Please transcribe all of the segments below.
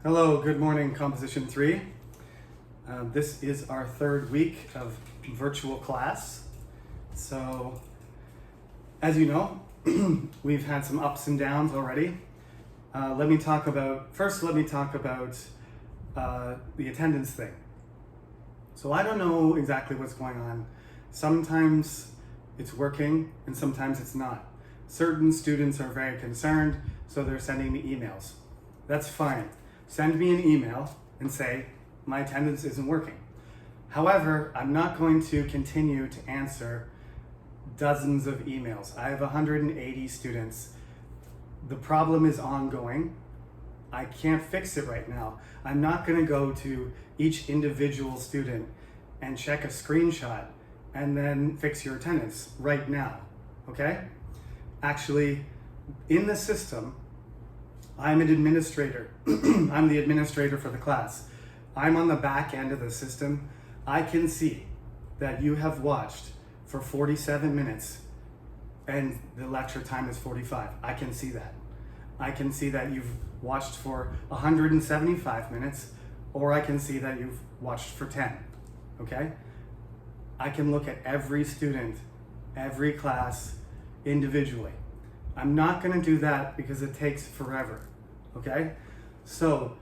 Hello, good morning, Composition 3. This is our third week of virtual class. So, as you know, we've had some ups and downs already. Let me talk about the attendance thing. So I don't know exactly what's going on. Sometimes it's working and sometimes it's not. Certain students are very concerned, so they're sending me emails. That's fine. Send me an email and say, my attendance isn't working. However, I'm not going to continue to answer dozens of emails. I have 180 students. The problem is ongoing. I can't fix it right now. I'm not going to go to each individual student and check a screenshot and then fix your attendance right now, okay? Actually, in the system, I'm an administrator. I'm the administrator for the class. I'm on the back end of the system. I can see that you have watched for 47 minutes and the lecture time is 45. I can see that. I can see that you've watched for 175 minutes, or I can see that you've watched for 10, okay? I can look at every student, every class individually. I'm not gonna do that because it takes forever, okay? So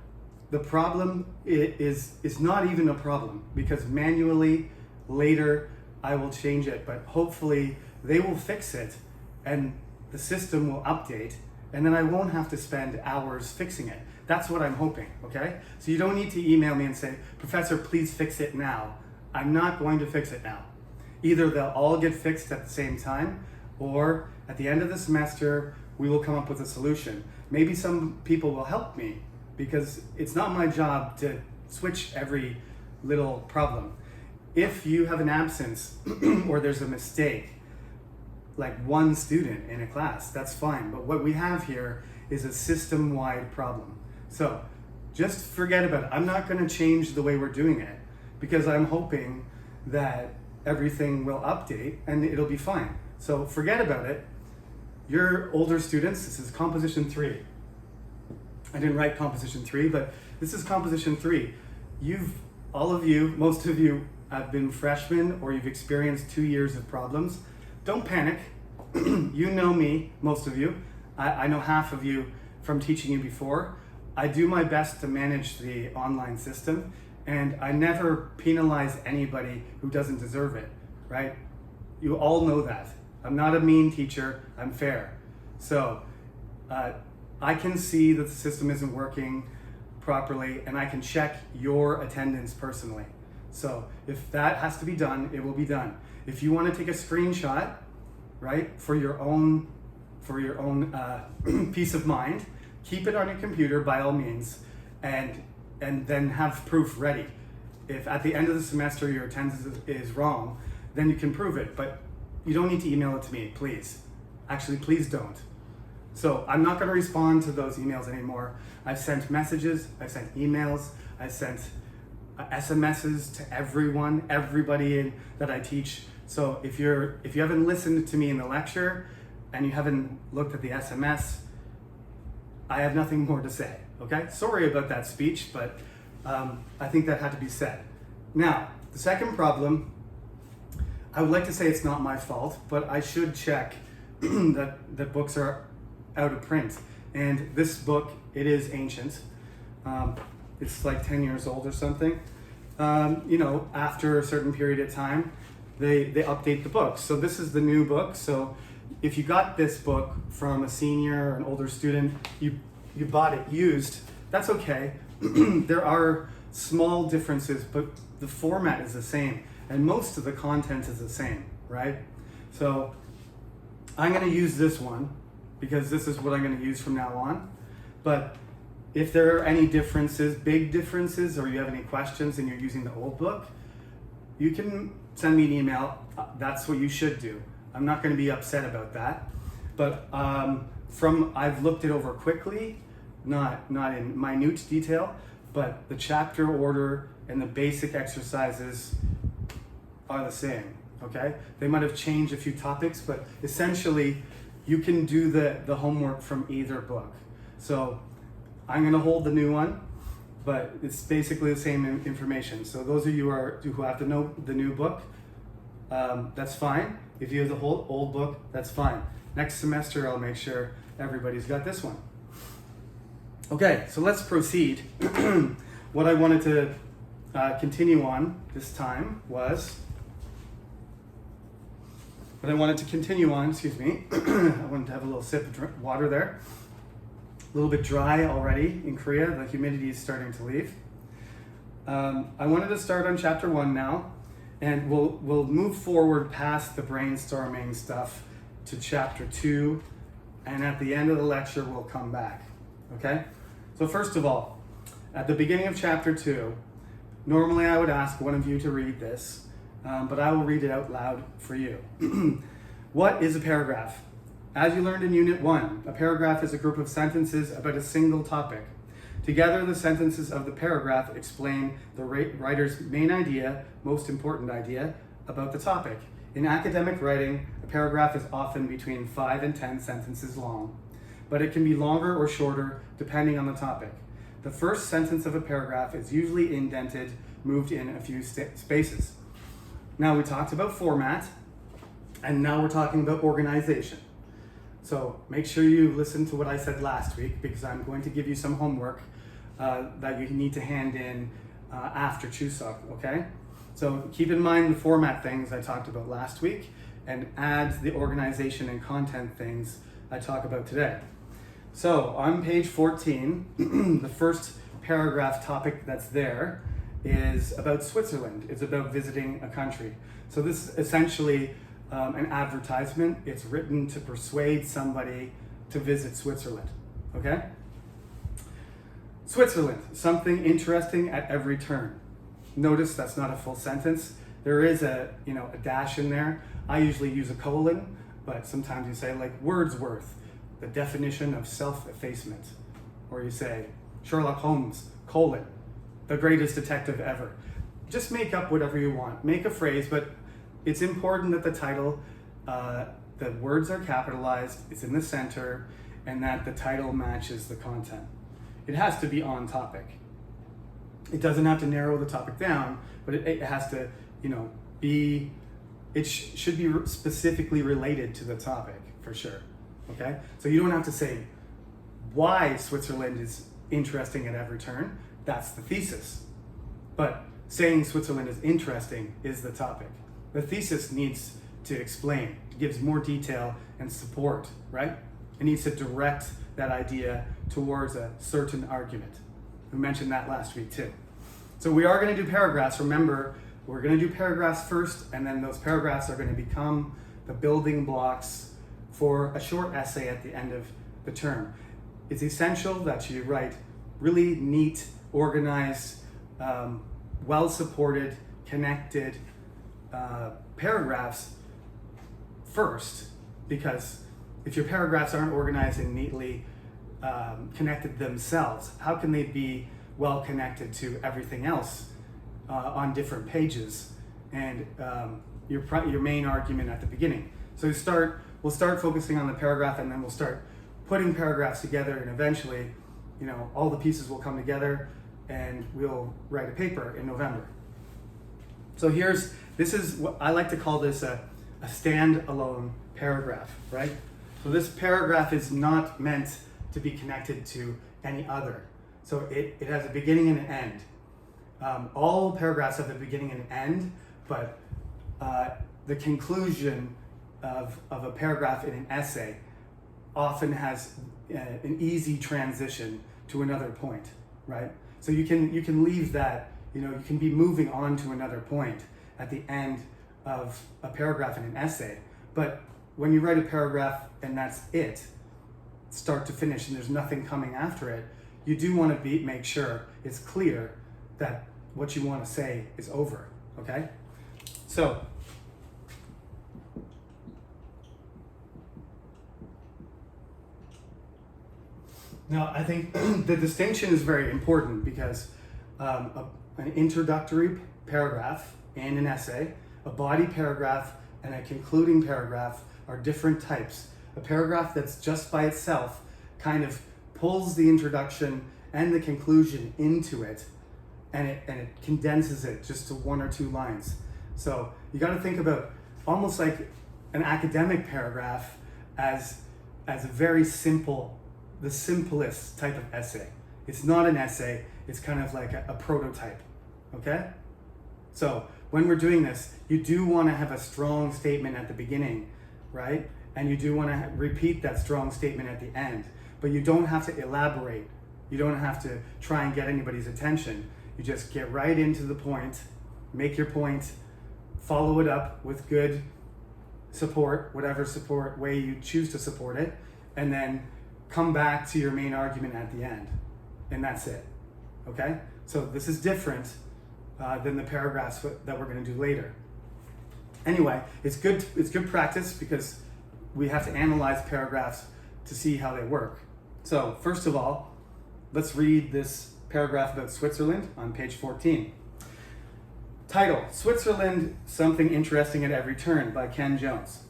the problem is not even a problem, because manually later I will change it, but hopefully they will fix it and the system will update, and then I won't have to spend hours fixing it. That's what I'm hoping, okay? So you don't need to email me and say, Professor, please fix it now. I'm not going to fix it now. Either they'll all get fixed at the same time, or at the end of the semester, we will come up with a solution. Maybe some people will help me, because it's not my job to switch every little problem. If you have an absence or there's a mistake, like one student in a class, that's fine. But what we have here is a system-wide problem. So just forget about it. I'm not going to change the way we're doing it, because I'm hoping that everything will update and it'll be fine. So forget about it. You're older students. This is Composition 3. I didn't write Composition 3, but this is Composition 3. Most of you have been freshmen, or you've experienced 2 years of problems. Don't panic. You know me, most of you. I know half of you from teaching you before. I do my best to manage the online system, and I never penalize anybody who doesn't deserve it, right? You all know that. I'm not a mean teacher, I'm fair. So I can see that the system isn't working properly, and I can check your attendance personally. So if that has to be done, it will be done. If you want to take a screenshot, right, for your own peace of mind, keep it on your computer by all means, and then have proof ready. If at the end of the semester your attendance is wrong, then you can prove it, but you don't need to email it to me, please. Actually, please don't. So I'm not going to respond to those emails anymore. I've sent messages, I've sent emails, I've sent SMSs to everybody that I teach. So if you haven't listened to me in the lecture and you haven't looked at the SMS, I have nothing more to say, okay? Sorry about that speech, but I think that had to be said. Now, the second problem, I would like to say it's not my fault, but I should check that books are out of print. And this book, it is ancient. It's like 10 years old or something. After a certain period of time, they update the books. So this is the new book. So if you got this book from a senior or an older student, you bought it used, that's okay. There are small differences, but the format is the same, and most of the content is the same, right? So I'm going to use this one because this is what I'm going to use from now on. But if there are any differences, big differences, or you have any questions and you're using the old book, you can send me an email. That's what you should do. I'm not going to be upset about that. But I've looked it over quickly, not in minute detail, but the chapter order and the basic exercises are the same, okay? They might have changed a few topics, but essentially you can do the homework from either book. So I'm gonna hold the new one, but it's basically the same information. So those of you who have the new book, that's fine. If you have the whole old book, that's fine. Next semester, I'll make sure everybody's got this one. Okay, so let's proceed. What I wanted to continue on this time was, I wanted to have a little sip of water there. A little bit dry already in Korea, the humidity is starting to leave. I wanted to start on chapter 1 now, and we'll move forward past the brainstorming stuff to chapter 2, and at the end of the lecture we'll come back, okay? So first of all, at the beginning of chapter 2, normally I would ask one of you to read this, but I will read it out loud for you. What is a paragraph? As you learned in Unit 1, a paragraph is a group of sentences about a single topic. Together, the sentences of the paragraph explain the writer's main idea, most important idea, about the topic. In academic writing, a paragraph is often between 5 and 10 sentences long, but it can be longer or shorter depending on the topic. The first sentence of a paragraph is usually indented, moved in a few spaces. Now we talked about format, and now we're talking about organization. So make sure you listen to what I said last week, because I'm going to give you some homework that you need to hand in after Chuseok, okay? So keep in mind the format things I talked about last week, and add the organization and content things I talk about today. So on page 14, the first paragraph topic that's there is about Switzerland. It's about visiting a country. So this is essentially an advertisement. It's written to persuade somebody to visit Switzerland, okay? Switzerland, something interesting at every turn. Notice that's not a full sentence. There is a dash in there. I usually use a colon, but sometimes you say like Wordsworth, the definition of self-effacement. Or you say Sherlock Holmes, colon, the greatest detective ever. Just make up whatever you want. Make a phrase, but it's important that the title, the words are capitalized, it's in the center, and that the title matches the content. It has to be on topic. It doesn't have to narrow the topic down, but it has to, be, should be specifically related to the topic, for sure, okay? So you don't have to say why Switzerland is interesting at every turn. That's the thesis. But saying Switzerland is interesting is the topic. The thesis needs to explain, it gives more detail and support, right? It needs to direct that idea towards a certain argument. We mentioned that last week too. So we are going to do paragraphs. Remember, we're going to do paragraphs first, and then those paragraphs are going to become the building blocks for a short essay at the end of the term. It's essential that you write really neat, organized, well-supported, connected paragraphs first, because if your paragraphs aren't organized and neatly connected themselves, how can they be well connected to everything else on different pages and your main argument at the beginning? So we'll start focusing on the paragraph, and then we'll start putting paragraphs together, and eventually, all the pieces will come together and we'll write a paper in November. So this is what I like to call this a standalone paragraph, right? So this paragraph is not meant to be connected to any other. So it has a beginning and an end. All paragraphs have a beginning and an end, but the conclusion of a paragraph in an essay often has an easy transition to another point, right? So you can leave that, you can be moving on to another point at the end of a paragraph in an essay. But when you write a paragraph and that's it, start to finish, and there's nothing coming after it, you do want to make sure it's clear that what you want to say is over, okay? So, now I think the distinction is very important, because an introductory paragraph and an essay, a body paragraph and a concluding paragraph are different types. A paragraph that's just by itself kind of pulls the introduction and the conclusion into it, and it condenses it just to 1 or 2 lines. So you got to think about almost like an academic paragraph as a very simple, the simplest type of essay. It's not an essay, it's kind of like a prototype, okay? So when we're doing this, you do want to have a strong statement at the beginning, right? And you do want to repeat that strong statement at the end, but you don't have to elaborate. You don't have to try and get anybody's attention. You just get right into the point, make your point, follow it up with good support, whatever support way you choose to support it, and then come back to your main argument at the end. And that's it, okay? So this is different than the paragraphs that we're going to do later. Anyway, it's good practice because we have to analyze paragraphs to see how they work. So first of all, let's read this paragraph about Switzerland on page 14. Title, Switzerland, Something Interesting at Every Turn by Ken Jones.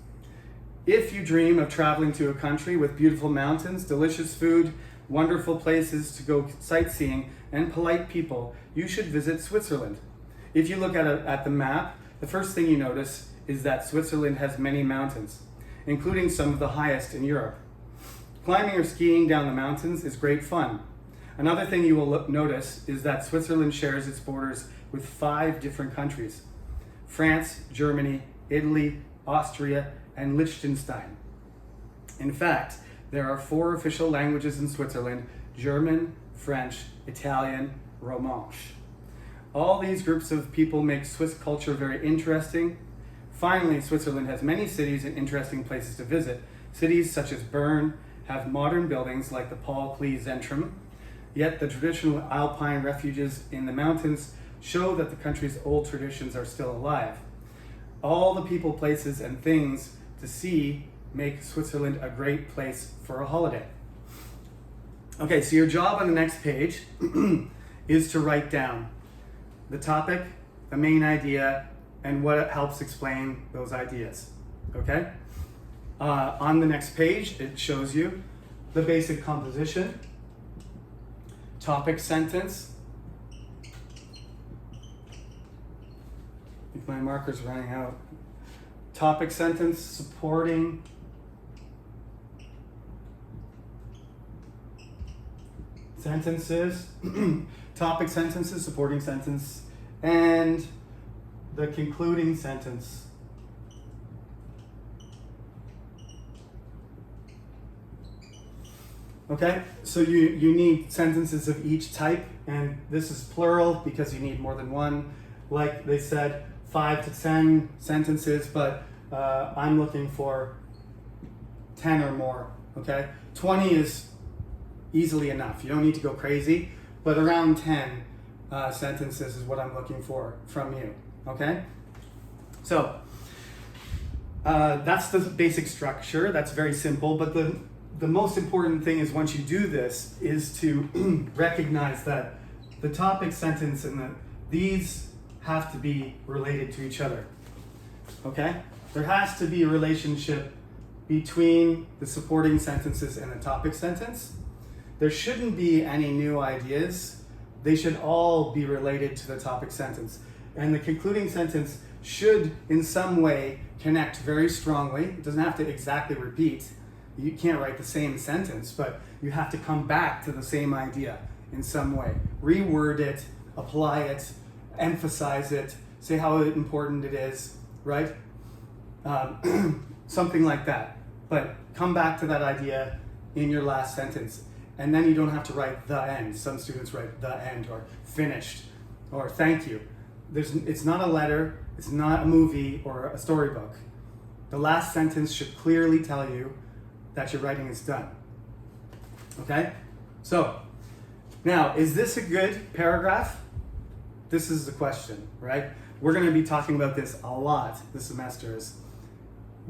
If you dream of traveling to a country with beautiful mountains, delicious food, wonderful places to go sightseeing, and polite people, you should visit Switzerland. If you look at the map, the first thing you notice is that Switzerland has many mountains, including some of the highest in Europe. Climbing or skiing down the mountains is great fun. Another thing you will notice is that Switzerland shares its borders with 5 different countries: France, Germany, Italy, Austria, and Liechtenstein. In fact, there are 4 official languages in Switzerland: German, French, Italian, Romansh. All these groups of people make Swiss culture very interesting. Finally, Switzerland has many cities and interesting places to visit. Cities such as Bern have modern buildings like the Paul Klee Zentrum, yet the traditional alpine refuges in the mountains show that the country's old traditions are still alive. All the people, places, and things to see make Switzerland a great place for a holiday. Okay, so your job on the next page is to write down the topic, the main idea, and what helps explain those ideas, okay? On the next page, it shows you the basic composition, topic sentence. If my marker's running out. Topic sentence, supporting sentences, topic sentences, supporting sentence, and the concluding sentence. Okay, so you need sentences of each type, and this is plural because you need more than one. Like they said, 5 to 10 sentences, but I'm looking for 10 or more, okay? 20 is easily enough. You don't need to go crazy, but around 10 sentences is what I'm looking for from you, okay? So that's the basic structure. That's very simple, but the most important thing is once you do this is to recognize that the topic sentence and these have to be related to each other, okay? There has to be a relationship between the supporting sentences and the topic sentence. There shouldn't be any new ideas. They should all be related to the topic sentence. And the concluding sentence should in some way connect very strongly. It doesn't have to exactly repeat. You can't write the same sentence, but you have to come back to the same idea in some way. Reword it, apply it, emphasize it, say how important it is, right? Something like that. But come back to that idea in your last sentence. And then you don't have to write the end. Some students write the end or finished or thank you. It's not a letter, it's not a movie or a storybook. The last sentence should clearly tell you that your writing is done. Okay? So, now, is this a good paragraph? This is the question, right? We're going to be talking about this a lot this semester,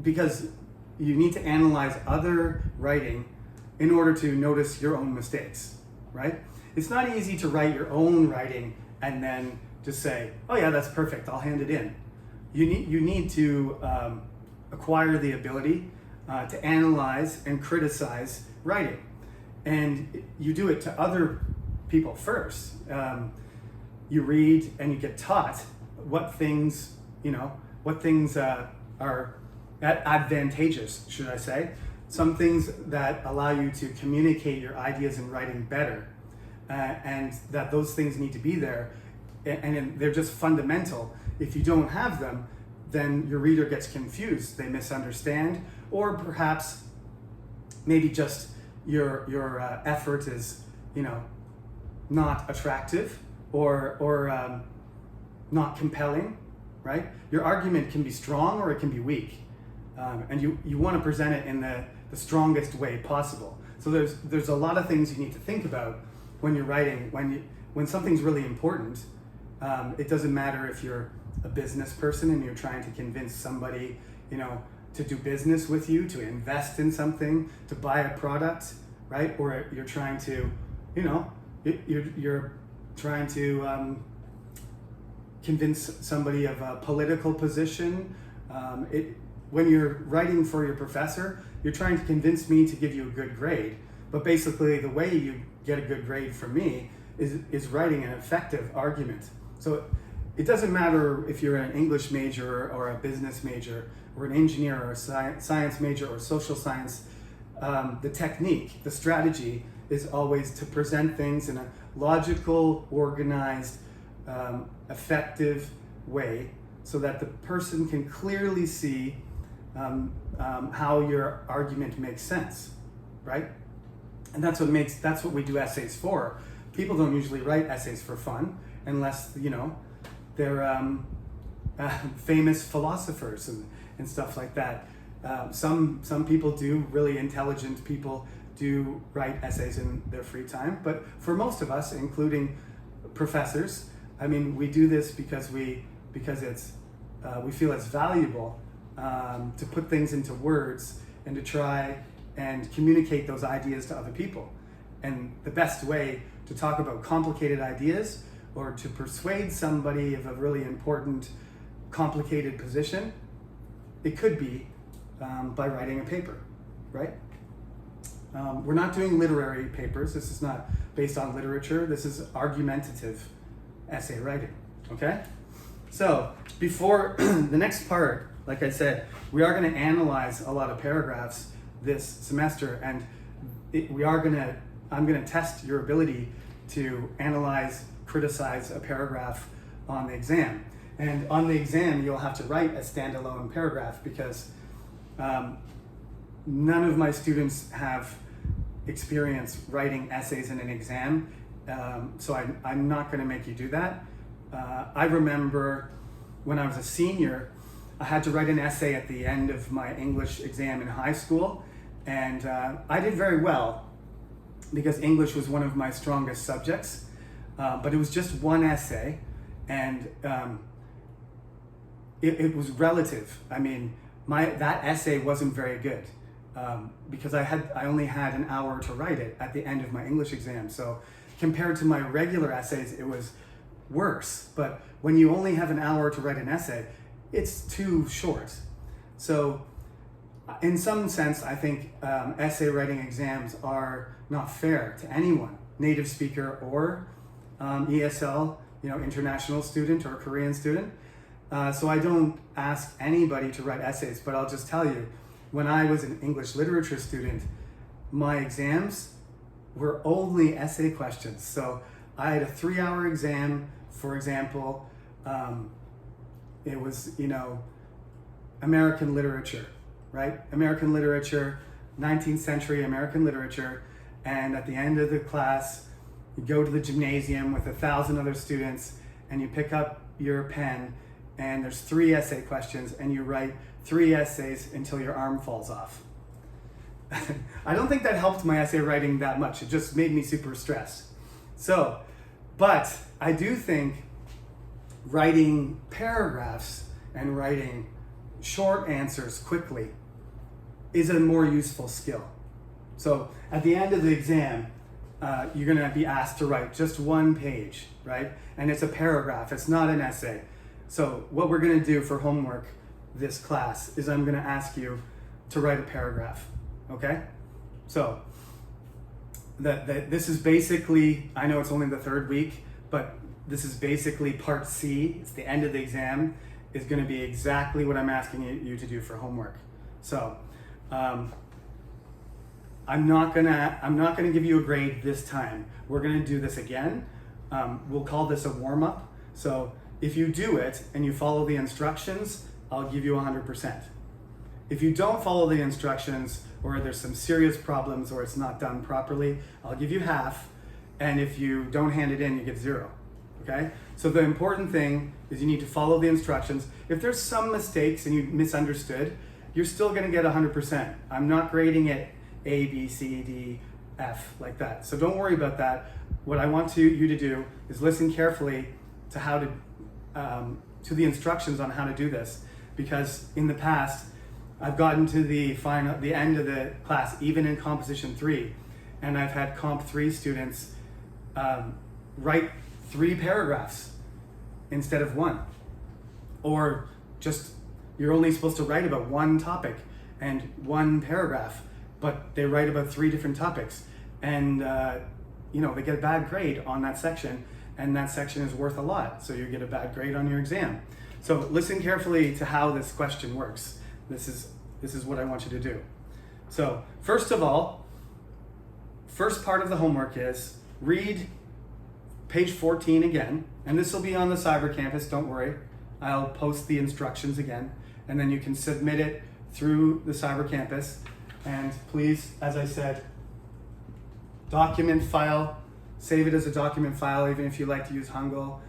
because you need to analyze other writing in order to notice your own mistakes, right? It's not easy to write your own writing and then just say, oh yeah, that's perfect, I'll hand it in. You need to acquire the ability to analyze and criticize writing. And you do it to other people first. You read and you get taught what things, are advantageous, should I say. Some things that allow you to communicate your ideas in writing better, and that those things need to be there, and they're just fundamental. If you don't have them, then your reader gets confused, they misunderstand, or perhaps maybe just your effort is, not attractive or not compelling, right? Your argument can be strong or it can be weak, and you want to present it in the strongest way possible. So there's a lot of things you need to think about when you're writing. When something's really important, it doesn't matter if you're a business person and you're trying to convince somebody, to do business with you, to invest in something, to buy a product, right? Or you're trying to, you're trying to convince somebody of a political position. When you're writing for your professor, you're trying to convince me to give you a good grade. But basically, the way you get a good grade from me is writing an effective argument. So it doesn't matter if you're an English major or a business major or an engineer or a science major or social science. The technique, the strategy is always to present things in a logical, organized, effective way so that the person can clearly see how your argument makes sense, right? And that's what we do essays for. People don't usually write essays for fun unless, they're famous philosophers and stuff like that. Some people do, really intelligent people do write essays in their free time, but for most of us, including professors, we do this because we feel it's valuable to put things into words and to try and communicate those ideas to other people. And the best way to talk about complicated ideas or to persuade somebody of a really important, complicated position, it could be by writing a paper, right? We're not doing literary papers. This is not based on literature. This is argumentative essay writing, okay? So before the next part, like I said, we are going to analyze a lot of paragraphs this semester, and I'm going to test your ability to analyze, criticize a paragraph on the exam. And on the exam, you'll have to write a standalone paragraph because none of my students have experience writing essays in an exam, so I'm not going to make you do that. I remember when I was a senior, I had to write an essay at the end of my English exam in high school, and I did very well because English was one of my strongest subjects, but it was just one essay, and it was relative. That essay wasn't very good because I only had an hour to write it at the end of my English exam. So compared to my regular essays, it was worse. But when you only have an hour to write an essay, it's too short. So in some sense, I think essay writing exams are not fair to anyone, native speaker or ESL, international student or Korean student. So I don't ask anybody to write essays, but I'll just tell you, when I was an English literature student, my exams were only essay questions. So I had a 3-hour exam, for example, it was, American literature, right? American literature, 19th century American literature. And at the end of the class, you go to the gymnasium with 1,000 other students and you pick up your pen and there's 3 essay questions and you write 3 essays until your arm falls off. I don't think that helped my essay writing that much. It just made me super stressed. So, but I do think writing paragraphs and writing short answers quickly is a more useful skill. So at the end of the exam, you're going to be asked to write just 1 page, right? And it's a paragraph, it's not an essay. So what we're going to do for homework this class is I'm going to ask you to write a paragraph, okay? So this is basically, I know it's only the third week, but this is basically part C. It's the end of the exam. Is going to be exactly what I'm asking you to do for homework. So I'm not gonna give you a grade this time. We're gonna do this again. We'll call this a warm-up. So if you do it and you follow the instructions, I'll give you 100%. If you don't follow the instructions, or there's some serious problems, or it's not done properly, I'll give you half. And if you don't hand it in, you get 0. Okay? So the important thing is you need to follow the instructions. If there's some mistakes and you misunderstood, you're still gonna get 100%. I'm not grading it A, B, C, D, F, like that. So don't worry about that. What I want you to do is listen carefully to how to the instructions on how to do this, because in the past, I've gotten to the end of the class, even in Composition 3, and I've had Comp 3 students write 3 paragraphs instead of 1. Or just, you're only supposed to write about 1 topic and 1 paragraph, but they write about 3 different topics. And they get a bad grade on that section, and that section is worth a lot, so you get a bad grade on your exam. So listen carefully to how this question works. This is what I want you to do. So first of all, first part of the homework is read page 14 again, and this will be on the Cyber Campus, don't worry. I'll post the instructions again, and then you can submit it through the Cyber Campus. And please, as I said, document file, save it as a document file, even if you like to use Hangul.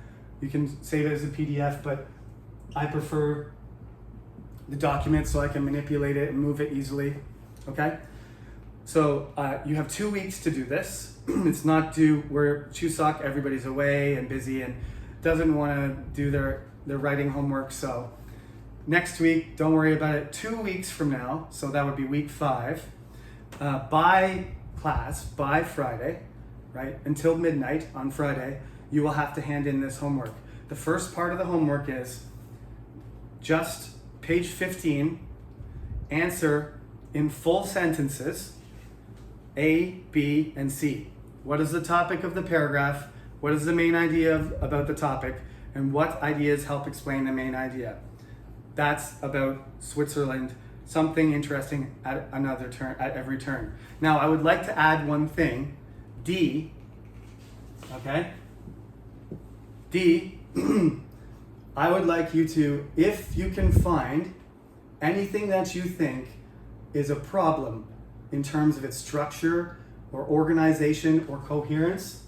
You can save it as a PDF, but I prefer the document so I can manipulate it and move it easily, okay? So you have 2 weeks to do this. It's not due, we're Chuseok, everybody's away and busy and doesn't wanna do their writing homework, so next week, don't worry about it. 2 weeks from now, so that would be week 5, by Friday, right, until midnight on Friday, you will have to hand in this homework. The first part of the homework is just page 15, answer in full sentences, A, B, and C. What is the topic of the paragraph? What is the main idea about the topic? And what ideas help explain the main idea? That's about Switzerland, something interesting at every turn. Now, I would like to add one thing, D, okay? D, I would like you to, if you can find anything that you think is a problem in terms of its structure or organization or coherence,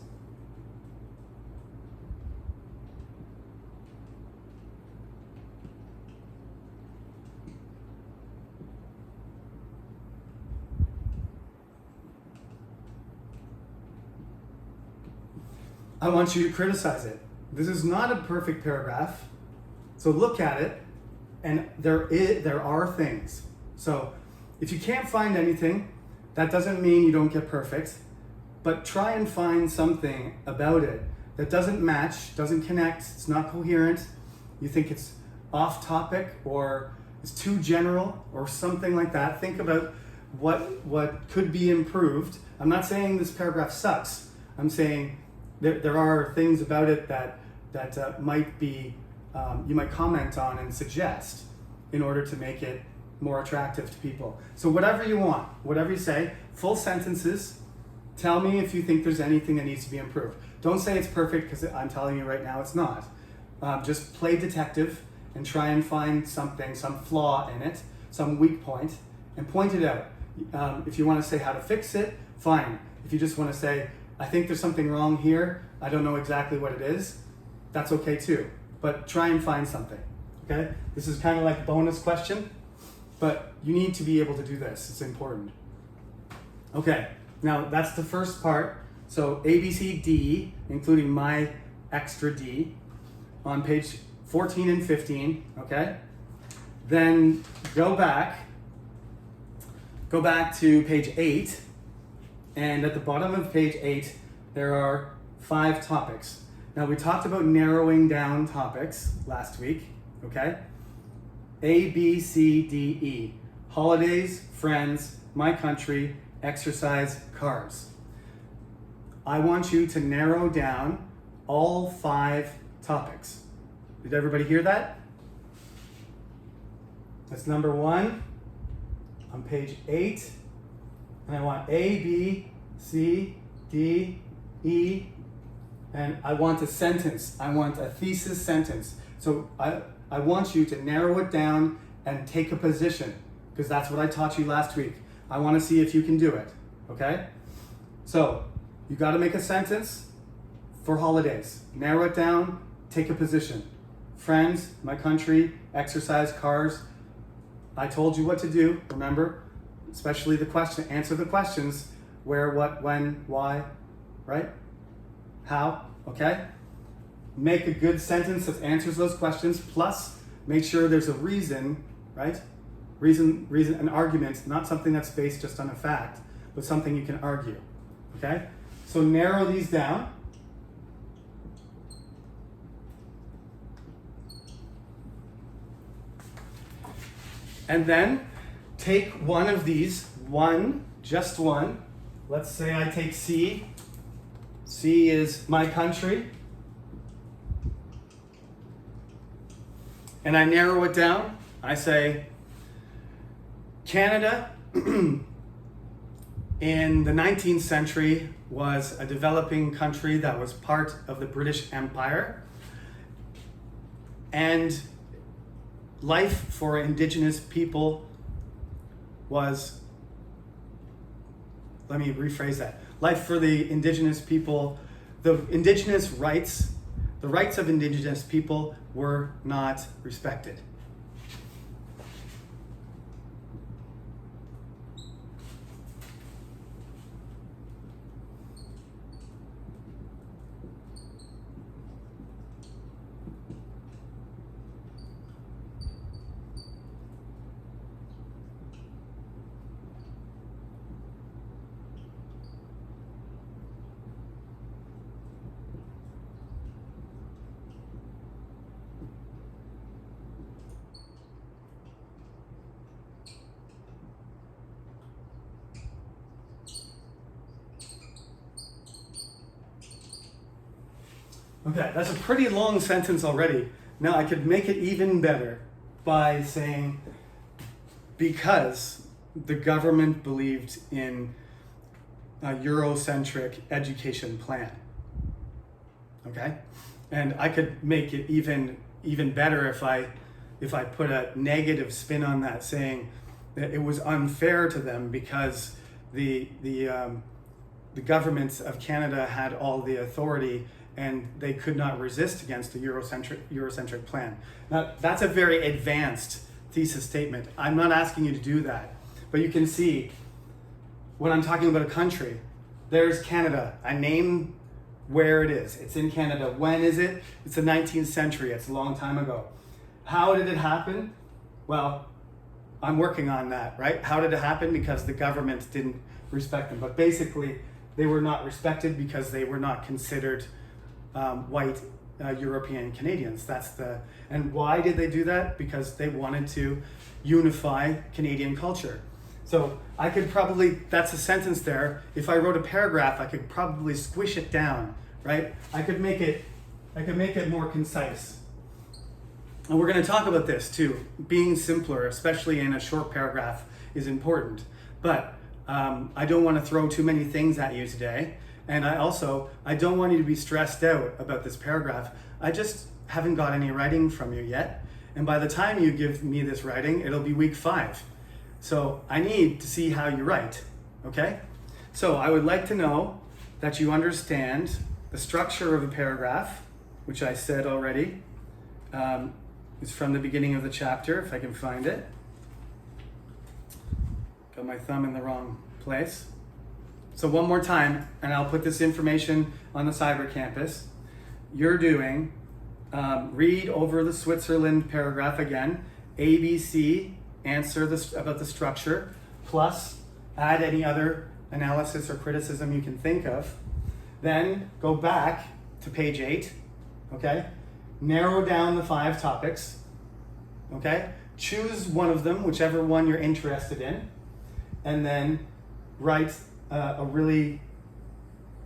I want you to criticize it. This is not a perfect paragraph, so look at it, and there are things. So if you can't find anything, that doesn't mean you don't get perfect, but try and find something about it that doesn't match, doesn't connect, it's not coherent, you think it's off topic or it's too general or something like that. Think about what could be improved. I'm not saying this paragraph sucks. I'm saying there are things about it that might be, you might comment on and suggest in order to make it more attractive to people. So whatever you want, whatever you say, full sentences, tell me if you think there's anything that needs to be improved. Don't say it's perfect, because I'm telling you right now it's not. Just play detective and try and find something, some flaw in it, some weak point, and point it out. If you want to say how to fix it, fine. If you just want to say, I think there's something wrong here, I don't know exactly what it is, that's okay too. But try and find something, okay? This is kind of like a bonus question, but you need to be able to do this, it's important. Okay, now that's the first part. So A, B, C, D, including my extra D, on page 14 and 15, okay? Then go back to page 8, and at the bottom of page 8, there are 5 topics. Now we talked about narrowing down topics last week, okay? A, B, C, D, E. Holidays, friends, my country, exercise, cars. I want you to narrow down all 5 topics. Did everybody hear that? That's number 1 on page 8. And I want A, B, C, D, E, and I want a sentence. I want a thesis sentence. So I want you to narrow it down and take a position, because that's what I taught you last week. I want to see if you can do it, okay? So you got to make a sentence for holidays. Narrow it down, take a position. Friends, my country, exercise, cars. I told you what to do, remember? Especially the question, answer the questions. Where, what, when, why, right? How, okay? Make a good sentence that answers those questions, plus make sure there's a reason, right? Reason, an argument, not something that's based just on a fact, but something you can argue, okay? So narrow these down. And then take one of these, just one. Let's say I take C. C is my country. And I narrow it down. I say, Canada in the 19th century was a developing country that was part of the British Empire. And life for Indigenous people was, let me rephrase that. Life for the Indigenous people, the Indigenous rights, the rights of Indigenous people were not respected. Okay, that's a pretty long sentence already. Now I could make it even better by saying, because the government believed in a Eurocentric education plan. Okay? And I could make it even better if I put a negative spin on that, saying that it was unfair to them because the governments of Canada had all the authority and they could not resist against a Eurocentric plan. Now, that's a very advanced thesis statement. I'm not asking you to do that, but you can see when I'm talking about a country, there's Canada. I name where it is. It's in Canada. When is it? It's the 19th century. It's a long time ago. How did it happen? Well, I'm working on that, right? How did it happen? Because the government didn't respect them. But basically, they were not respected because they were not considered white European Canadians. And why did they do that? Because they wanted to unify Canadian culture. So I could probably, that's a sentence there. If I wrote a paragraph, I could probably squish it down, right? I could make it more concise. And we're going to talk about this too. Being simpler, especially in a short paragraph, is important. But I don't want to throw too many things at you today. And I don't want you to be stressed out about this paragraph. I just haven't got any writing from you yet. And by the time you give me this writing, it'll be week 5. So I need to see how you write, okay? So I would like to know that you understand the structure of a paragraph, which I said already. It's from the beginning of the chapter, if I can find it. Got my thumb in the wrong place. So one more time, and I'll put this information on the cyber campus. You're doing, read over the Switzerland paragraph again, ABC, answer about the structure, plus add any other analysis or criticism you can think of. Then go back to page 8, okay? Narrow down the 5 topics, okay? Choose one of them, whichever one you're interested in, and then write a really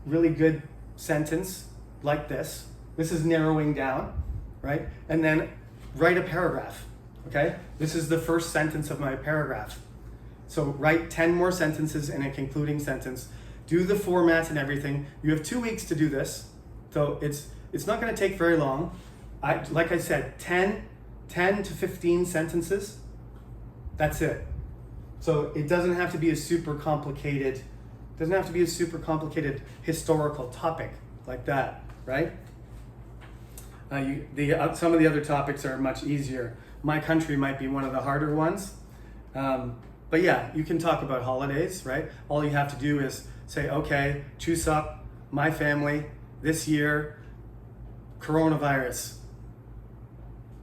really good sentence like this. This is narrowing down, right? And then write a paragraph, okay? This is the first sentence of my paragraph. So write 10 more sentences in a concluding sentence. Do the format and everything. You have 2 weeks to do this. So it's not gonna take very long. Like I said, 10 to 15 sentences, that's it. So it doesn't have to be a super complicated, historical topic like that, right? Some of the other topics are much easier. My country might be one of the harder ones. But yeah, you can talk about holidays, right? All you have to do is say, okay, Chuseok, my family, this year, coronavirus.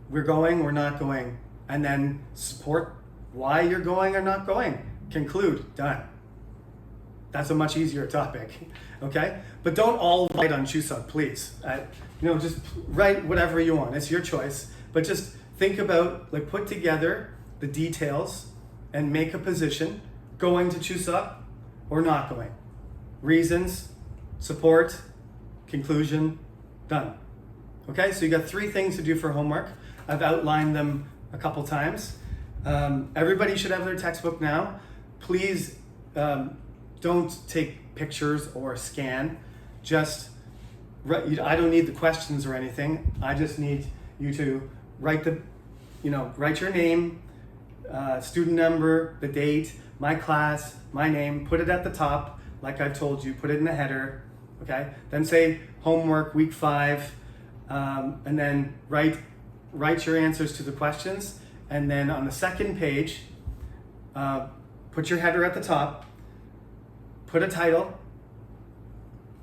We're going, we're not going. And then support why you're going or not going. Conclude, done. That's a much easier topic, okay? But don't all write on Chuseok, please. Just write whatever you want. It's your choice. But just think about, put together the details and make a position, going to Chuseok or not going. Reasons, support, conclusion, done. Okay, so you got 3 things to do for homework. I've outlined them a couple times. Everybody should have their textbook now. Please don't take pictures or scan. Just I don't need the questions or anything. I just need you to write your name, student number, the date, my class, my name, put it at the top, like I've told you, put it in the header, okay? Then say homework, week 5, and then write your answers to the questions, and then on the second page, put your header at the top, put a title,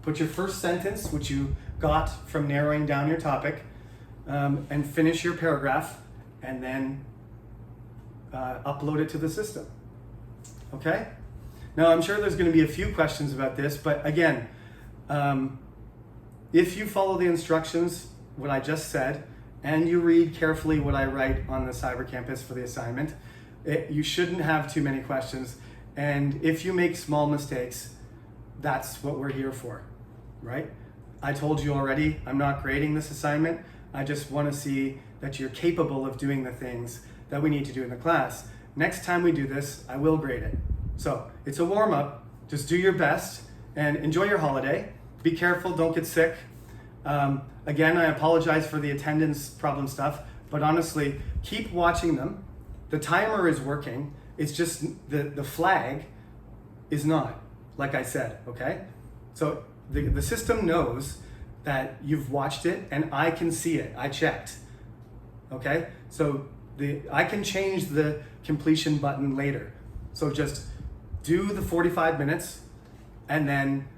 put your first sentence, which you got from narrowing down your topic, and finish your paragraph, and then upload it to the system. Okay? Now, I'm sure there's going to be a few questions about this, but again, if you follow the instructions, what I just said, and you read carefully what I write on the Cyber Campus for the assignment, you shouldn't have too many questions. And if you make small mistakes, that's what we're here for, right? I told you already, I'm not grading this assignment. I just want to see that you're capable of doing the things that we need to do in the class. Next time we do this, I will grade it. So it's a warm-up. Just do your best and enjoy your holiday. Be careful, don't get sick. Again, I apologize for the attendance problem stuff, but honestly, keep watching them. The timer is working. It's just the flag is not, like I said, okay? So the system knows that you've watched it and I can see it. I checked, okay? So I can change the completion button later. So just do the 45 minutes and then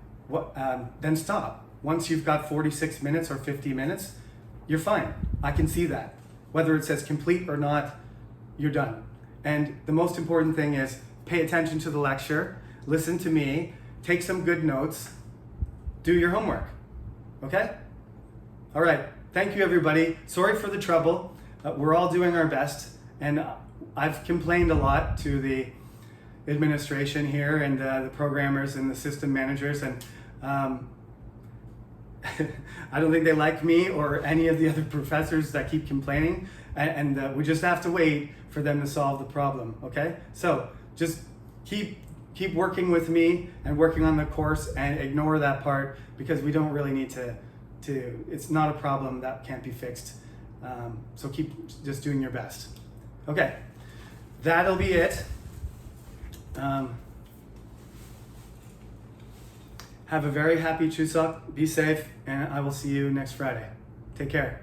stop. Once you've got 46 minutes or 50 minutes, you're fine. I can see that. Whether it says complete or not, you're done. And the most important thing is pay attention to the lecture, listen to me, take some good notes, do your homework, okay? All right, thank you everybody. Sorry for the trouble. We're all doing our best, and I've complained a lot to the administration here and the programmers and the system managers, and I don't think they like me or any of the other professors that keep complaining, and we just have to wait for them to solve the problem, okay? So just keep working with me and working on the course and ignore that part because we don't really need to it's not a problem that can't be fixed. So keep just doing your best. Okay, that'll be it. Have a very happy Chuseok, be safe, and I will see you next Friday. Take care.